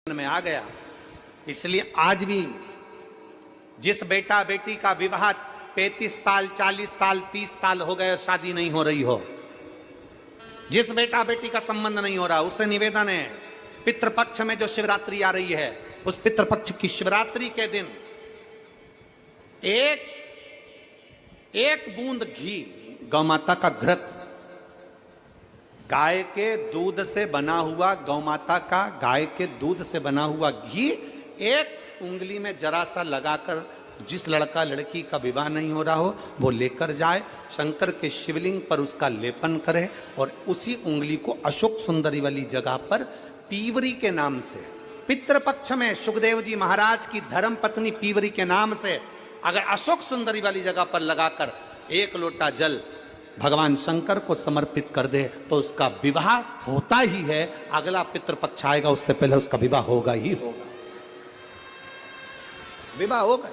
में आ गया। इसलिए आज भी जिस बेटा बेटी का विवाह 35 साल 40 साल 30 साल हो गए और शादी नहीं हो रही हो, जिस बेटा बेटी का संबंध नहीं हो रहा, उससे निवेदन है पितृपक्ष में जो शिवरात्रि आ रही है, उस पितृपक्ष की शिवरात्रि के दिन एक बूंद घी, गौमाता का घृत, गाय के दूध से बना हुआ, गौमाता का गाय के दूध से बना हुआ घी एक उंगली में जरा सा लगाकर जिस लड़का लड़की का विवाह नहीं हो रहा हो वो लेकर जाए, शंकर के शिवलिंग पर उसका लेपन करे और उसी उंगली को अशोक सुंदरी वाली जगह पर पीवरी के नाम से, पितृपक्ष में सुखदेव जी महाराज की धर्म पत्नी पीवरी के नाम से अगर अशोक सुंदरी वाली जगह पर लगाकर एक लोटा जल भगवान शंकर को समर्पित कर दे तो उसका विवाह होता ही है। अगला पितृपक्ष आएगा उससे पहले उसका विवाह होगा ही होगा, विवाह होगा।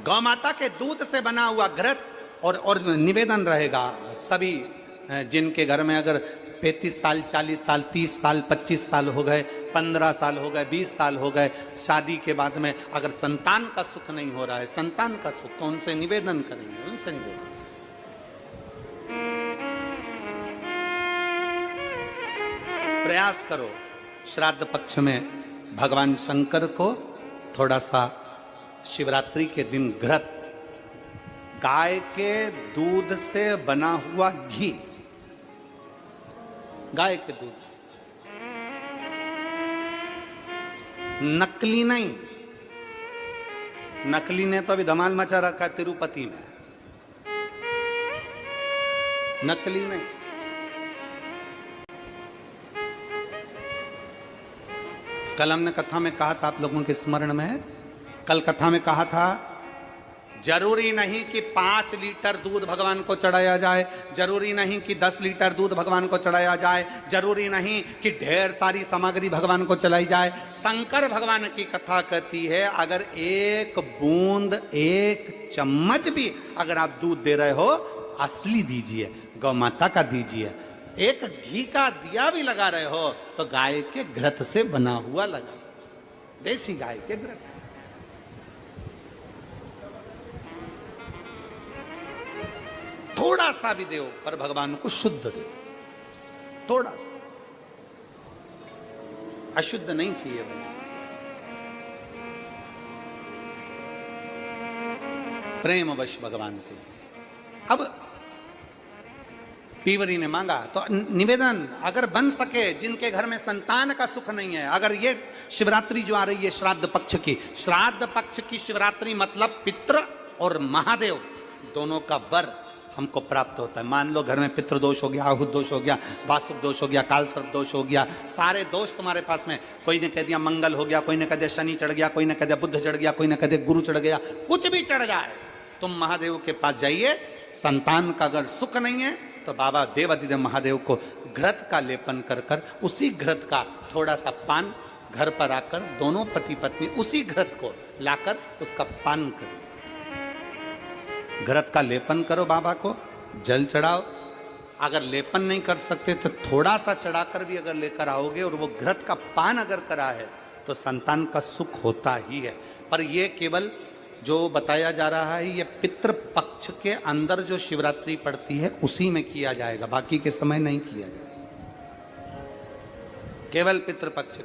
गौमाता के दूध से बना हुआ घृत और निवेदन रहेगा सभी जिनके घर में अगर 35 साल 40 साल 30 साल 25 साल हो गए, 15 साल हो गए, 20 साल हो गए, शादी के बाद में अगर संतान का सुख नहीं हो रहा है, संतान का सुख, तो उनसे निवेदन करेंगे, उनसे निवेदन। प्रयास करो श्राद्ध पक्ष में भगवान शंकर को थोड़ा सा शिवरात्रि के दिन घृत, गाय के दूध से बना हुआ घी, गाय के दूध से, नकली नहीं, नकली ने तो अभी धमाल मचा रखा है तिरुपति में, नकली नहीं। कल हमने कथा में कहा था, आप लोगों के स्मरण में है, कल कथा में कहा था जरूरी नहीं कि 5 लीटर दूध भगवान को चढ़ाया जाए, जरूरी नहीं कि 10 लीटर दूध भगवान को चढ़ाया जाए, जरूरी नहीं कि ढेर सारी सामग्री भगवान को चलाई जाए। शंकर भगवान की कथा कहती है अगर एक बूंद, एक चम्मच भी अगर आप दूध दे रहे हो, असली दीजिए, गौ माता का दीजिए। एक घी का दिया भी लगा रहे हो तो गाय के घृत से बना हुआ लगा, देसी गाय के घृत। थोड़ा सा भी दो पर भगवान को शुद्ध दो, थोड़ा सा, अशुद्ध नहीं चाहिए बना। प्रेमवश भगवान के। अब पीवरी ने मांगा तो निवेदन अगर बन सके, जिनके घर में संतान का सुख नहीं है, अगर ये शिवरात्रि जो आ रही है श्राद्ध पक्ष की, श्राद्ध पक्ष की शिवरात्रि मतलब पितृ और महादेव दोनों का वर हमको प्राप्त होता है। मान लो घर में पितृदोष हो गया, आहुत दोष हो गया, वासुक दोष हो गया, काल सर्प दोष हो गया, सारे दोष तुम्हारे पास में, कोई ने कह दिया मंगल हो गया, कोई ने कह दिया शनि चढ़ गया, कोई ने कह दिया बुध चढ़ गया, कोई ने कह दिया गुरु चढ़ गया, कुछ भी चढ़ जाए, तुम महादेव के पास जाइए। संतान का अगर सुख नहीं है तो बाबा देवादिदेव महादेव को घृत का लेपन कर कर उसी घृत का थोड़ा सा पान घर पर आकर दोनों पति पत्नी उसी घृत को लाकर उसका पान करो, घृत का लेपन करो, बाबा को जल चढ़ाओ। अगर लेपन नहीं कर सकते तो थोड़ा सा चढ़ाकर भी अगर लेकर आओगे और वो घृत का पान अगर करा है तो संतान का सुख होता ही है। पर ये केवल जो बताया जा रहा है ये पितृपक्ष के अंदर जो शिवरात्रि पड़ती है उसी में किया जाएगा, बाकी के समय नहीं किया जाएगा, केवल पितृपक्ष की।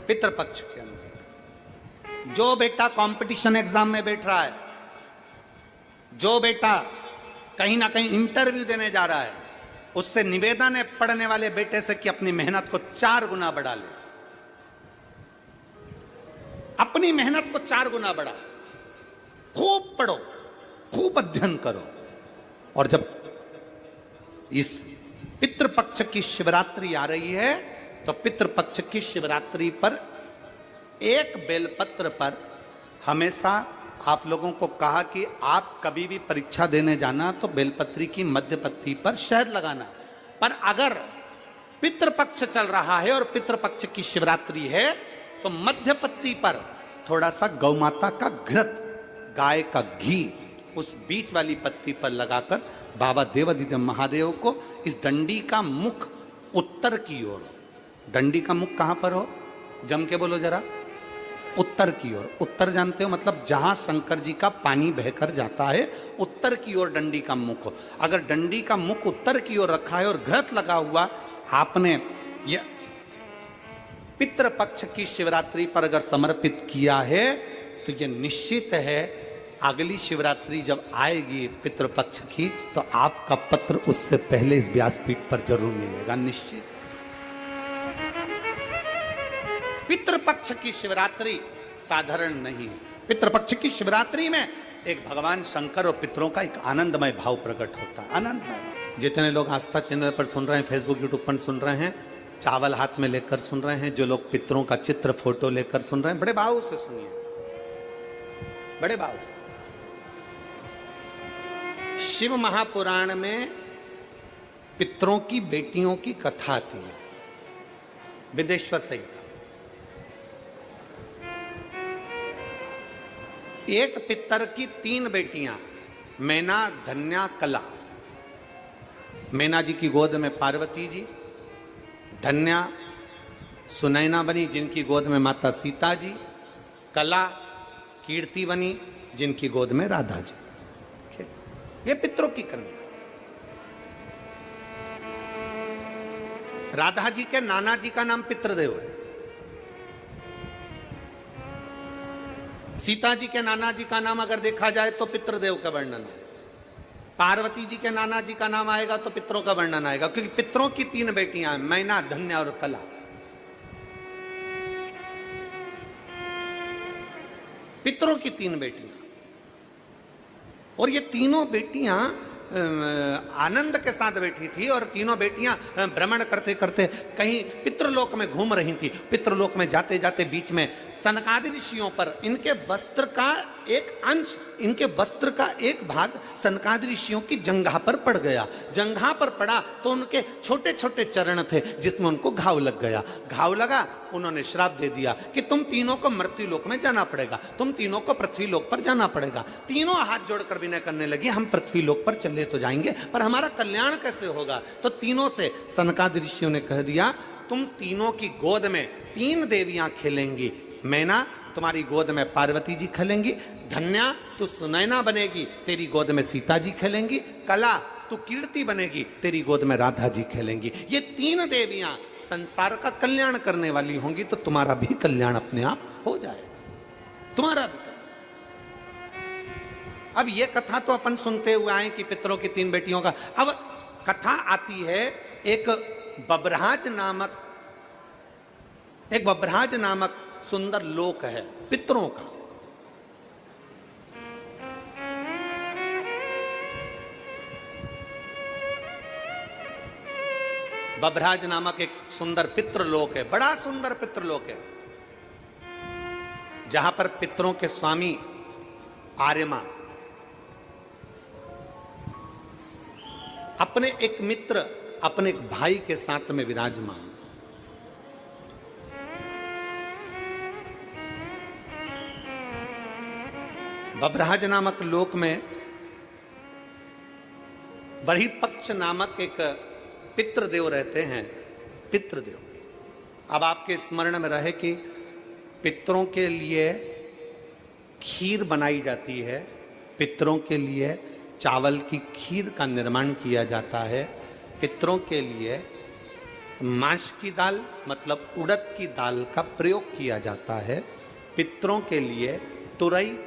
पितृपक्ष के अंदर जो बेटा कंपटीशन एग्जाम में बैठ रहा है, जो बेटा कहीं ना कहीं इंटरव्यू देने जा रहा है, उससे निवेदन है पढ़ने वाले बेटे से कि अपनी मेहनत को 4 गुना बढ़ा ले, अपनी मेहनत को 4 गुना बढ़ा, खूब पढ़ो, खूब अध्ययन करो। और जब इस पितृपक्ष की शिवरात्रि आ रही है तो पितृपक्ष की शिवरात्रि पर एक बेलपत्र पर हमेशा आप लोगों को कहा कि आप कभी भी परीक्षा देने जाना तो बेलपत्री की मध्य पत्ती पर शहद लगाना। पर अगर पितृपक्ष चल रहा है और पितृपक्ष की शिवरात्रि है तो मध्य पत्ती पर थोड़ा सा गौमाता का घृत, गाय का घी उस बीच वाली पत्ती पर लगाकर बाबा देवादिदेव महादेव को इस डंडी का मुख उत्तर की ओर, डंडी का मुख कहां पर हो, जम के बोलो जरा, उत्तर की ओर। उत्तर जानते हो मतलब जहां शंकर जी का पानी बहकर जाता है, उत्तर की ओर डंडी का मुख हो। अगर डंडी का मुख उत्तर की ओर रखा है और घृत लगा हुआ, आपने ये पितृपक्ष की शिवरात्रि पर अगर समर्पित किया है तो ये निश्चित है अगली शिवरात्रि जब आएगी पितृपक्ष की तो आपका पत्र उससे पहले इस व्यासपीठ पर जरूर मिलेगा, निश्चित। पितृपक्ष की शिवरात्रि साधारण नहीं है। पितृपक्ष की शिवरात्रि में एक भगवान शंकर और पितरों का एक आनंदमय भाव प्रकट होता है, आनंदमय भाव। जितने लोग आस्था चैनल पर सुन रहे हैं, फेसबुक यूट्यूब पर सुन रहे हैं, चावल हाथ में लेकर सुन रहे हैं, जो लोग पितरों का चित्र फोटो लेकर सुन रहे हैं, बड़े भाव से सुनिए, बड़े भाव से। शिव महापुराण में पितरों की बेटियों की कथा आती है, विदेश्वर सहित। एक पितर की 3 बेटियां, मैना, धन्या, कला। मैना जी की गोद में पार्वती जी, धन्या सुनैना बनी जिनकी गोद में माता सीता जी, कला कीर्ति बनी जिनकी गोद में राधा जी। ये पितरों की कन्या। राधा जी के नाना जी का नाम पितृदेव है, सीता जी के नाना जी का नाम अगर देखा जाए तो पितृदेव का वर्णन है, पार्वती जी के नाना जी का नाम आएगा तो पितरों का वर्णन आएगा, क्योंकि पितरों की 3 बेटियां हैं, मैना, धन्या और कला। पितरों की 3 बेटियां, और ये तीनों बेटियां आनंद के साथ बैठी थी, और तीनों बेटियां भ्रमण करते करते कहीं पितृलोक में घूम रही थी। पितृलोक में जाते जाते बीच में सनकादि ऋषियों पर इनके वस्त्र का एक अंश, इनके वस्त्र का एक भाग सनकादि ऋषियों की जंघा पर पड़ गया। जंघा पर पड़ा तो उनके छोटे छोटे चरण थे जिसमें उनको घाव लग गया। घाव लगा, उन्होंने श्राप दे दिया कि तुम तीनों को मृत्यु लोक में जाना पड़ेगा, तुम तीनों को पृथ्वी लोक पर जाना पड़ेगा। तीनों हाथ जोड़कर विनय करने लगी, हम पृथ्वी लोक पर चले तो जाएंगे पर हमारा कल्याण कैसे होगा। तो तीनों से सनकादि ऋषियों ने कह दिया, तुम तीनों की गोद में 3 देवियां खेलेंगी। मैना, तुम्हारी गोद में पार्वती जी खेलेंगी। धन्या, तू सुनैना बनेगी, तेरी गोद में सीता जी खेलेंगी। कला, तू कीर्ति बनेगी, तेरी गोद में राधा जी खेलेंगी। ये 3 देवियां संसार का कल्याण करने वाली होंगी, तो तुम्हारा भी कल्याण अपने आप हो जाएगा, तुम्हारा भी। अब ये कथा तो अपन सुनते हुए आए कि पितरों की 3 बेटियों का। अब कथा आती है एक बब्रहाज नामक सुंदर लोक है पितरों का। बब्रहाज नामक एक सुंदर पितृलोक है, बड़ा सुंदर पितृलोक है, जहां पर पितरों के स्वामी आर्यमा अपने एक मित्र, अपने एक भाई के साथ में विराजमान। बब्रहाज नामक लोक में बर्हिपक्ष नामक एक पितृदेव रहते हैं, पितृदेव। अब आपके स्मरण में रहे कि पितरों के लिए खीर बनाई जाती है, पितरों के लिए चावल की खीर का निर्माण किया जाता है, पितरों के लिए माश की दाल मतलब उड़द की दाल का प्रयोग किया जाता है, पितरों के लिए तुरई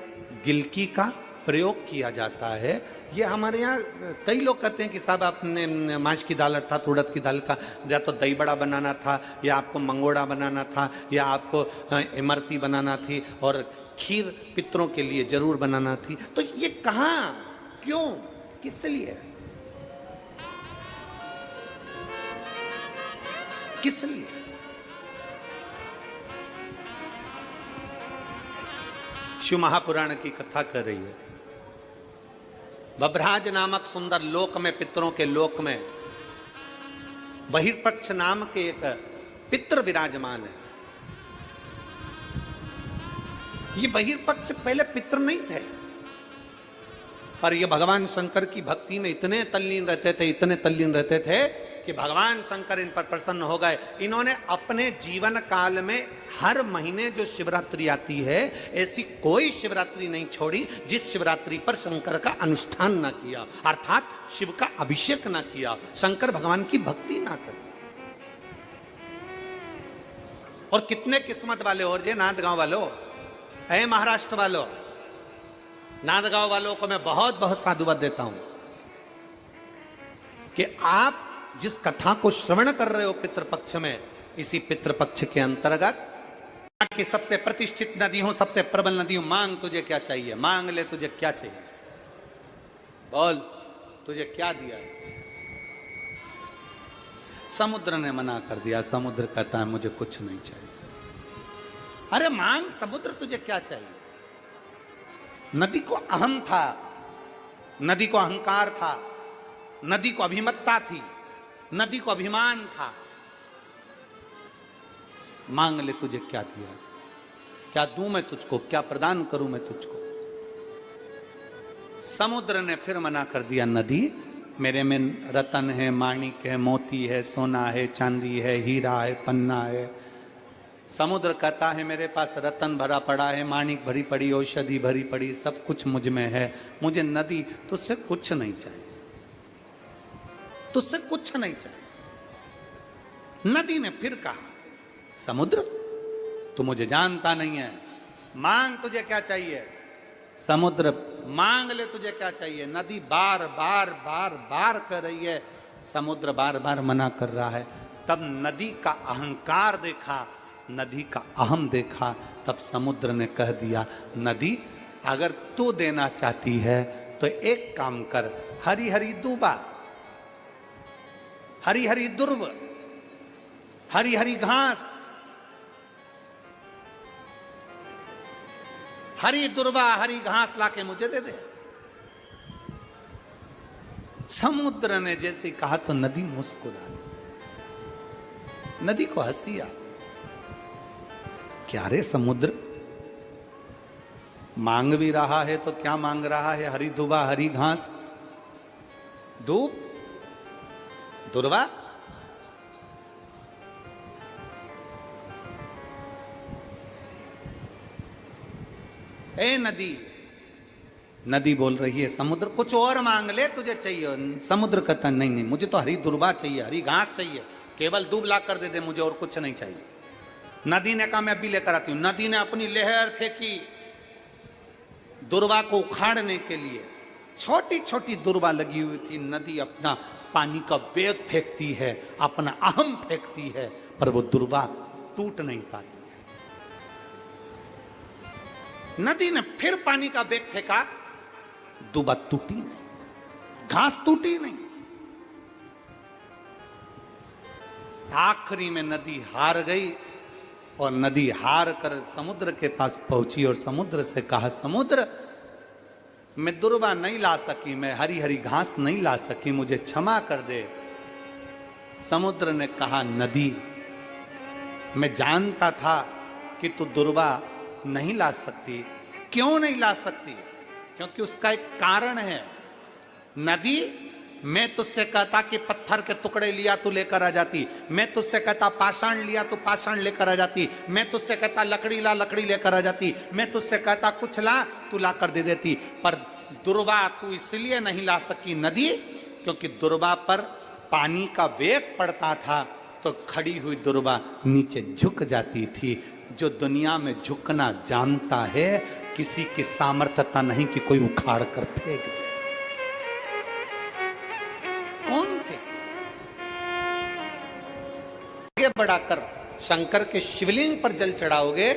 गिलकी का प्रयोग किया जाता है। ये हमारे यहाँ कई लोग कहते हैं कि साहब आपने माश की दाल अर्थात उड़द की दाल का या तो दही बड़ा बनाना था, या आपको मंगोड़ा बनाना था, या आपको इमरती बनाना थी, और खीर पितरों के लिए जरूर बनाना थी। तो ये कहाँ, क्यों, किस लिए, किस लिए? शिव महापुराण की कथा कर रही है। बब्रहाज नामक सुंदर लोक में, पितरों के लोक में बहिर्पक्ष नाम के एक पितृ विराजमान है। ये बहिर्पक्ष पहले पितृ नहीं थे, पर ये भगवान शंकर की भक्ति में इतने तल्लीन रहते थे, इतने तल्लीन रहते थे कि भगवान शंकर इन पर प्रसन्न हो गए। इन्होंने अपने जीवन काल में हर महीने जो शिवरात्रि आती है, ऐसी कोई शिवरात्रि नहीं छोड़ी जिस शिवरात्रि पर शंकर का अनुष्ठान ना किया, अर्थात शिव का अभिषेक ना किया, शंकर भगवान की भक्ति ना करी। और कितने किस्मत वाले हो जे नांदगांव वालों, ऐ महाराष्ट्र वालों, नांदगांव वालों को मैं बहुत बहुत साधुवाद देता हूं कि आप जिस कथा को श्रवण कर रहे हो पितृपक्ष में, इसी पितृपक्ष के अंतर्गत की सबसे प्रतिष्ठित नदी हो, सबसे प्रबल नदी हो, मांग तुझे क्या चाहिए, मांग ले तुझे क्या चाहिए, बोल तुझे क्या दिया। समुद्र ने मना कर दिया, समुद्र कहता है मुझे कुछ नहीं चाहिए। अरे मांग समुद्र, तुझे क्या चाहिए। नदी को अहम था, नदी को अहंकार था, नदी को अभिमत्ता थी, नदी को अभिमान था। मांग ले तुझे क्या दिया, क्या दूं मैं तुझको, क्या प्रदान करूं मैं तुझको। समुद्र ने फिर मना कर दिया, नदी मेरे में रतन है, माणिक है, मोती है, सोना है, चांदी है, हीरा है, पन्ना है। समुद्र कहता है मेरे पास रतन भरा पड़ा है, माणिक भरी पड़ी, औषधि भरी पड़ी, सब कुछ मुझ में है। मुझे नदी तुझसे कुछ नहीं चाहिए, तुझसे कुछ नहीं चाहिए। नदी ने फिर कहा, समुद्र तू मुझे जानता नहीं है, मांग तुझे क्या चाहिए। समुद्र मांग ले तुझे क्या चाहिए। नदी बार बार बार बार कर रही है, समुद्र बार बार मना कर रहा है। तब नदी का अहंकार देखा, नदी का अहम देखा, तब समुद्र ने कह दिया, नदी अगर तू देना चाहती है तो एक काम कर, हरी हरी दूबा, हरी हरी दुर्व, हरी हरी घास, हरी दुर्वा हरी घास लाके मुझे दे दे। समुद्र ने जैसे कहा तो नदी मुस्कुरा, नदी को हंसी आ, क्या रे समुद्र, मांग भी रहा है तो क्या मांग रहा है, हरी दुबा हरी घास, दूब दुर्वा। ए नदी, नदी बोल रही है समुद्र कुछ और मांग ले तुझे चाहिए। समुद्र कहता नहीं नहीं, मुझे तो हरी दुर्वा चाहिए, हरी घास चाहिए, केवल दूब ला कर दे दे, मुझे और कुछ नहीं चाहिए। नदी ने कहा मैं अभी लेकर आती हूं। नदी ने अपनी लहर फेंकी दुर्वा को उखाड़ने के लिए। छोटी छोटी दुर्वा लगी हुई थी। नदी अपना पानी का वेग फेंकती है, अपना अहम फेंकती है, पर वो दुर्वा टूट नहीं पाती। नदी ने फिर पानी का वेग फेंका, दुर्वा टूटी नहीं, घास टूटी नहीं। आखिरी में नदी हार गई और नदी हार कर समुद्र के पास पहुंची और समुद्र से कहा, समुद्र मैं दुर्वा नहीं ला सकी, मैं हरी हरी घास नहीं ला सकी, मुझे क्षमा कर दे। समुद्र ने कहा, नदी मैं जानता था कि तू दुर्वा नहीं ला सकती। क्यों नहीं ला सकती? क्योंकि उसका एक कारण है। नदी मैं तुझसे कहता कि पत्थर के टुकड़े लिया तू लेकर आ जाती, मैं तुझसे कहता पाषाण लिया तो पाषाण लेकर आ जाती, मैं तुझसे कहता लकड़ी ला लकड़ी लेकर आ जाती, मैं तुझसे कहता कुछ ला तू ला कर दे देती। पर दुर्वा तू इसलिए नहीं ला सकी नदी, क्योंकि दुर्वा पर पानी का वेग पड़ता था तो खड़ी हुई दुर्वा नीचे झुक जाती थी। जो दुनिया में झुकना जानता है, किसी की सामर्थ्यता नहीं कि कोई उखाड़ कर फेंक दे। कौन फेंके? आगे बढ़ाकर शंकर के शिवलिंग पर जल चढ़ाओगे,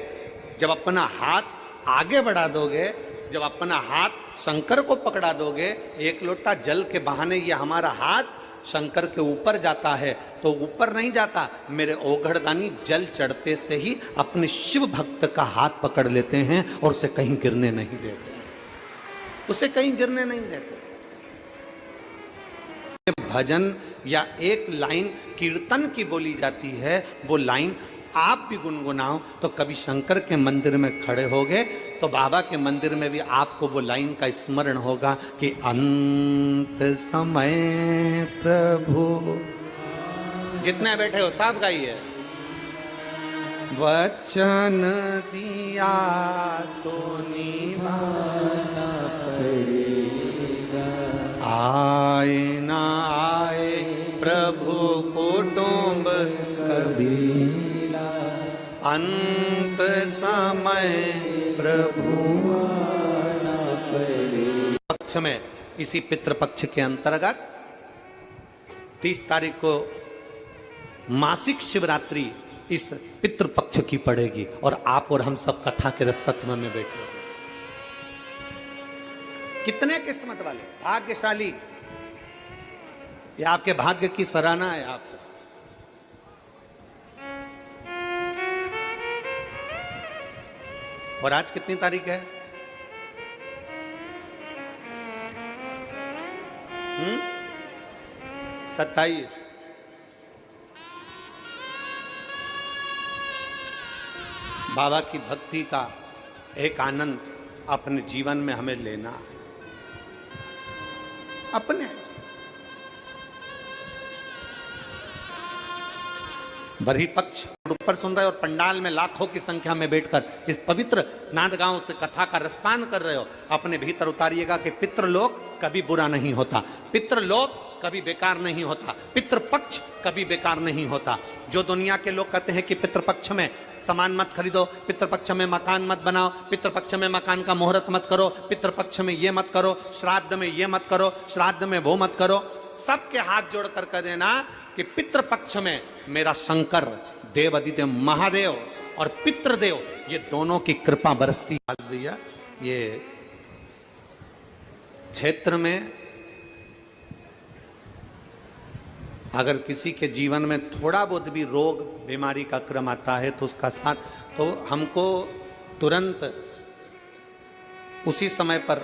जब अपना हाथ आगे बढ़ा दोगे, जब अपना हाथ शंकर को पकड़ा दोगे, एक लोटा जल के बहाने ये हमारा हाथ शंकर के ऊपर जाता है, तो ऊपर नहीं जाता। मेरे ओघड़दानी जल चढ़ते से ही अपने शिव भक्त का हाथ पकड़ लेते हैं और उसे कहीं गिरने नहीं देते, उसे कहीं गिरने नहीं देते। भजन या एक लाइन कीर्तन की बोली जाती है, वो लाइन आप भी गुनगुनाओ तो कभी शंकर के मंदिर में खड़े होगे तो बाबा के मंदिर में भी आपको वो लाइन का स्मरण होगा कि अंत समय प्रभु। जितने बैठे हो सब गाइए। वचन दिया तो निभाना पड़ेगा, आए ना आए प्रभु कुटुंब कबीला, अंत समय प्रभु आना पड़ेगा। पक्ष में इसी पितृपक्ष के अंतर्गत 30 तारीख को मासिक शिवरात्रि इस पितृपक्ष की पड़ेगी और आप और हम सब कथा के रसतत्व में बैठे। कितने किस्मत वाले, भाग्यशाली, ये आपके भाग्य की सराहना है आपको। और आज कितनी तारीख है? 27। बाबा की भक्ति का एक आनंद अपने जीवन में हमें लेना है। अपने बरही पक्ष ऊपर सुन रहे हो और पंडाल में लाखों की संख्या में बैठकर इस पवित्र नांदगांव से कथा का रसपान कर रहे हो। अपने भीतर उतारिएगा कि पितृलोक कभी बुरा नहीं होता, पितृलोक कभी बेकार नहीं होता, पितृपक्ष कभी बेकार नहीं होता। जो दुनिया के लोग कहते हैं कि पितृपक्ष में सामान मत खरीदो, पितृपक्ष में मकान मत बनाओ, पितृपक्ष में मकान का मुहूर्त मत करो, पितृपक्ष में ये मत करो, श्राद्ध में ये मत करो, श्राद्ध में वो मत करो, सबके हाथ जोड़ कर कह देना कि पितृपक्ष में मेरा शंकर देव आदिदेव महादेव और पितृदेव ये दोनों की कृपा बरसती। आज भैया ये क्षेत्र में अगर किसी के जीवन में थोड़ा बहुत भी रोग बीमारी का क्रम आता है तो उसका साथ तो हमको तुरंत उसी समय पर